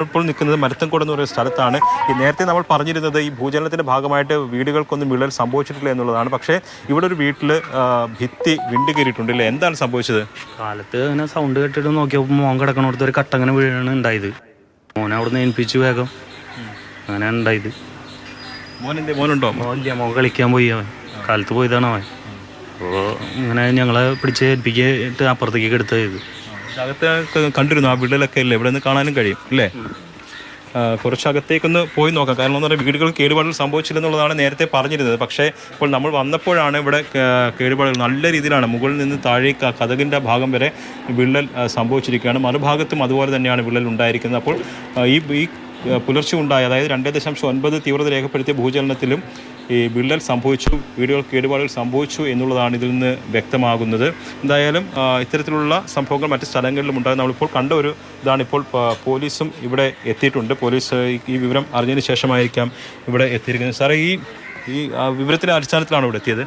ഇപ്പോൾ നിൽക്കുന്നത് മരത്തൻകോട് എന്ന് പറയുന്ന സ്ഥലത്താണ്. ഈ നേരത്തെ നമ്മൾ പറഞ്ഞിരുന്നത് ഈ ഭൂചലനത്തിന്റെ ഭാഗമായിട്ട് വീടുകൾക്കൊന്നും വിള്ളൽ സംഭവിച്ചിട്ടില്ല എന്നുള്ളതാണ്. പക്ഷേ ഇവിടെ ഒരു വീട്ടിൽ ഭിത്തി വിണ്ടു കയറിയിട്ടുണ്ടല്ലേ? എന്താണ് സംഭവിച്ചത്? കാലത്ത് അങ്ങനെ സൗണ്ട് കേട്ടിട്ട് നോക്കിയപ്പോൾ മോൻ കിടക്കണോടത്ത് ഒരു കട്ടങ്ങനെ വീഴാണ് ഉണ്ടായത്. മോനെ അവിടെ നിന്ന് ഏൽപ്പിച്ചു വേഗം അങ്ങനെ ഉണ്ടായത്. മോനുണ്ടോ? മോൻ കളിക്കാൻ പോയി. അവൻ കാലത്ത് പോയതാണ് അവൻ. അപ്പോൾ ഇങ്ങനെ ഞങ്ങളെ പിടിച്ച് ഏൽപ്പിച്ചിട്ട് അപ്പുറത്തേക്ക് എടുത്തത്. അകത്ത് കണ്ടിരുന്നു ആ വിള്ളലൊക്കെ അല്ലേ? ഇവിടെ നിന്ന് കാണാനും കഴിയും അല്ലേ? കുറച്ചകത്തേക്കൊന്ന് പോയി നോക്കാം. കാരണം എന്ന് പറഞ്ഞാൽ വീടുകൾ കേടുപാടുകൾ സംഭവിച്ചില്ലെന്നുള്ളതാണ് നേരത്തെ പറഞ്ഞിരുന്നത്. പക്ഷേ ഇപ്പോൾ നമ്മൾ വന്നപ്പോഴാണ് ഇവിടെ കേടുപാടുകൾ നല്ല രീതിയിലാണ്. മുകളിൽ നിന്ന് താഴേക്ക് കതകിൻ്റെ ഭാഗം വരെ വിള്ളൽ സംഭവിച്ചിരിക്കുകയാണ്. മറുഭാഗത്തും അതുപോലെ തന്നെയാണ് വിള്ളൽ ഉണ്ടായിരിക്കുന്നത്. അപ്പോൾ ഈ പുലർച്ചെ ഉണ്ടായ, അതായത് 2.9 തീവ്രത രേഖപ്പെടുത്തിയ ഭൂചലനത്തിലും ഈ വിള്ളൽ സംഭവിച്ചു, വീടുകൾ കേടുപാടുകൾ സംഭവിച്ചു എന്നുള്ളതാണ് ഇതിൽ നിന്ന് വ്യക്തമാകുന്നത്. എന്തായാലും ഇത്തരത്തിലുള്ള സംഭവങ്ങൾ മറ്റ് സ്ഥലങ്ങളിലും ഉണ്ടാകും. നമ്മളിപ്പോൾ കണ്ട ഒരു ഇതാണിപ്പോൾ. പോലീസും ഇവിടെ എത്തിയിട്ടുണ്ട്. പോലീസ് ഈ വിവരം അറിഞ്ഞതിന് ശേഷമായിരിക്കാം ഇവിടെ എത്തിയിരിക്കുന്നത്. സാറേ, ഈ വിവരത്തിൻ്റെ അടിസ്ഥാനത്തിലാണ് ഇവിടെ എത്തിയത്?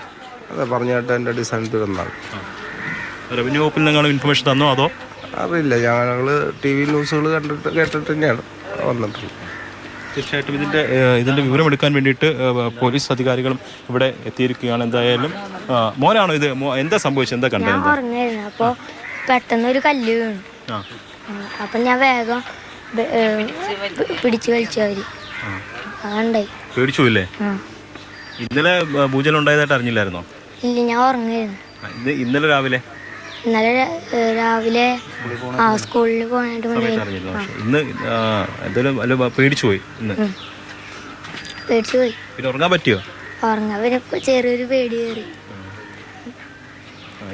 അതെ, പറഞ്ഞിട്ട് എൻ്റെ അടിസ്ഥാനത്തിൽ വന്നാണ്. റവന്യൂ വകുപ്പിൽ നിന്നാണ് ഇൻഫർമേഷൻ തന്നോ അതോ? അറിയില്ല, ഞങ്ങൾ ടി വി ന്യൂസുകൾ കേട്ടിട്ട് തന്നെയാണ് വന്നിട്ടുള്ളത്. തീർച്ചയായിട്ടും ഇതിൻ്റെ വിവരം എടുക്കാൻ വേണ്ടിയിട്ട് പോലീസ് അധികാരികളും ഇവിടെ എത്തിയിരിക്കുകയാണ്. എന്തായാലും മോനാണോ ഇത്? എന്താ സംഭവിച്ചത്? എന്താ കണ്ടത്? ഉറങ്ങായിരുന്നു. അപ്പോൾ പെട്ടെന്ന് ഒരു കല്ല് വീണു. അപ്പം ഞാൻ വേഗം പിടിച്ചു വലിച്ചു. അവര് അതുണ്ടായി. പേടിച്ചു ഇല്ലേ? ഇന്നലെ ഭൂചലനം ഉണ്ടായതായിട്ട് അറിഞ്ഞില്ലായിരുന്നോ? ഇല്ല, ഞാൻ ഉറങ്ങായിരുന്നു. ഇന്നലെ രാവിലെ സ്കൂളിൽ പോയിട്ട് ഇന്ന് എന്തായാലും അല്ല, പേടിച്ചു പോയി. പേടിച്ചു പോയി. പിന്നെ ഉറങ്ങാൻ പറ്റിയോ? ഉറങ്ങാൻ പിന്നെ ചെറിയൊരു പേടി കയറി.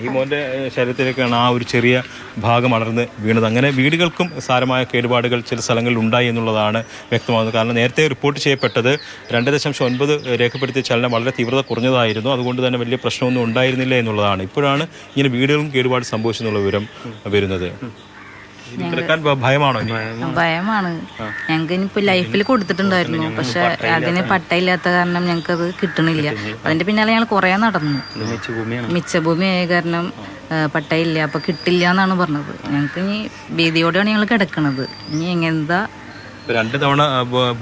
ഈ മോൻ്റെ ശരീരത്തിലേക്കാണ് ആ ഒരു ചെറിയ ഭാഗം അടർന്ന് വീണത്. അങ്ങനെ വീടുകൾക്കും സാരമായ കേടുപാടുകൾ ചില സ്ഥലങ്ങളിൽ ഉണ്ടായി എന്നുള്ളതാണ് വ്യക്തമാകുന്നത്. കാരണം നേരത്തെ റിപ്പോർട്ട് ചെയ്യപ്പെട്ടത് 2.9 രേഖപ്പെടുത്തിയ ചലനം വളരെ തീവ്രത കുറഞ്ഞതായിരുന്നു. അതുകൊണ്ട് തന്നെ വലിയ പ്രശ്നമൊന്നും ഉണ്ടായിരുന്നില്ല എന്നുള്ളതാണ്. ഇപ്പോഴാണ് ഇങ്ങനെ വീടുകളും കേടുപാട് സംഭവിച്ചെന്നുള്ള വിവരം വരുന്നത്. ഭയമാണോ? ഭയമാണ്. ഞങ്ങൾക്ക് ഇനിയിപ്പോൾ ലൈഫിൽ കൊടുത്തിട്ടുണ്ടായിരുന്നു, പക്ഷെ അതിന് പട്ടയില്ലാത്ത കാരണം ഞങ്ങൾക്ക് അത് കിട്ടണില്ല. അതിന്റെ പിന്നാലെ ഞങ്ങൾ കുറേ നടന്നു. മിച്ചഭൂമിയായ കാരണം പട്ടയില്ല, അപ്പൊ കിട്ടില്ല എന്നാണ് പറഞ്ഞത്. ഞങ്ങൾക്ക് ഇനി ഭീതിയോടെയാണ് ഞങ്ങൾ കിടക്കണത്. ഇനി എങ്ങനെന്താ? 2 തവണ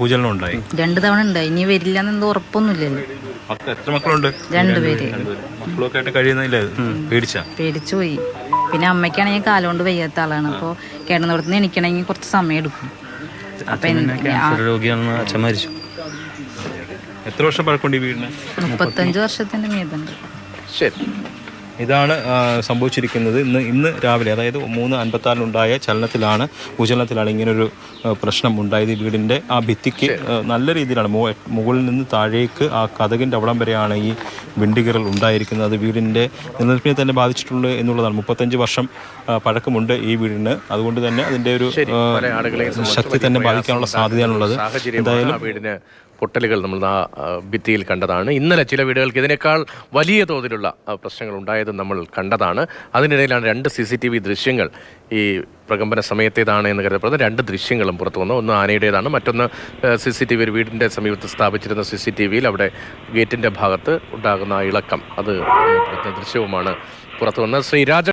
ഭൂചലനം ഉണ്ടായി. 2 തവണ ഉണ്ടായി. ഇനി വരില്ല എന്നെന്തോ ഉറപ്പൊന്നുമില്ലല്ലോ. എത്ര മക്കളുണ്ട്? 2 പേര്. മക്കളൊക്കെ ആയിട്ട് കഴിയുന്നില്ല? പേടിച്ചു പോയി. പിന്നെ അമ്മയ്ക്കാണെങ്കിൽ കാലുകൊണ്ട് വയ്യാത്ത ആളാണ്. അപ്പോൾ കിടന്നിടത്തുനിന്ന് എണീക്കണമെങ്കിൽ കുറച്ച് സമയം എടുക്കും. രോഗിയാണെന്ന് അച്ഛൻ മരിച്ചു. എത്ര വർഷം പഴക്കമുണ്ട് ഈ വീടിന്? 35 വർഷത്തിന്റെ മീതുണ്ട്. ശരി, ഇതാണ് സംഭവിച്ചിരിക്കുന്നത്. ഇന്ന് രാവിലെ, അതായത് 3:56 ചലനത്തിലാണ്, ഭൂചലനത്തിലാണ് ഇങ്ങനൊരു പ്രശ്നം ഉണ്ടായത്. ഈ വീടിൻ്റെ ആ ഭിത്തിക്ക് നല്ല രീതിയിലാണ് മുകളിൽ നിന്ന് താഴേക്ക് ആ കതകിൻ്റെ അവിടം വരെയാണ് ഈ വിണ്ടുകീറൽ ഉണ്ടായിരിക്കുന്നത്. അത് വീടിൻ്റെ നിലനിൽപ്പിനെ തന്നെ ബാധിച്ചിട്ടുള്ളൂ എന്നുള്ളതാണ്. 35 വർഷം പഴക്കമുണ്ട് ഈ വീടിന്. അതുകൊണ്ട് തന്നെ അതിൻ്റെ ഒരു ശക്തി തന്നെ ബാധിക്കാനുള്ള സാധ്യതയാണുള്ളത്. എന്തായാലും വീടിന് പൊട്ടലുകൾ നമ്മൾ ആ ഭിത്തിയിൽ കണ്ടതാണ്. ഇന്നലെ ചില വീടുകൾക്ക് ഇതിനേക്കാൾ വലിയ തോതിലുള്ള പ്രശ്നങ്ങൾ ഉണ്ടായത് നമ്മൾ കണ്ടതാണ്. അതിനിടയിലാണ് 2 CCTV ദൃശ്യങ്ങൾ ഈ പ്രകമ്പന സമയത്തേതാണ് എന്ന് കരുതപ്പെടുന്ന 2 ദൃശ്യങ്ങളും പുറത്തു വന്നു. ഒന്ന് ആനയുടേതാണ്, മറ്റൊന്ന് CCTV ഒരു വീടിൻ്റെ സമീപത്ത് സ്ഥാപിച്ചിരുന്ന CCTVയിൽ അവിടെ ഗേറ്റിൻ്റെ ഭാഗത്ത് ഉണ്ടാകുന്ന ഇളക്കം, അത് ദൃശ്യവുമാണ് പുറത്തു വന്നത്. ശ്രീ രാജ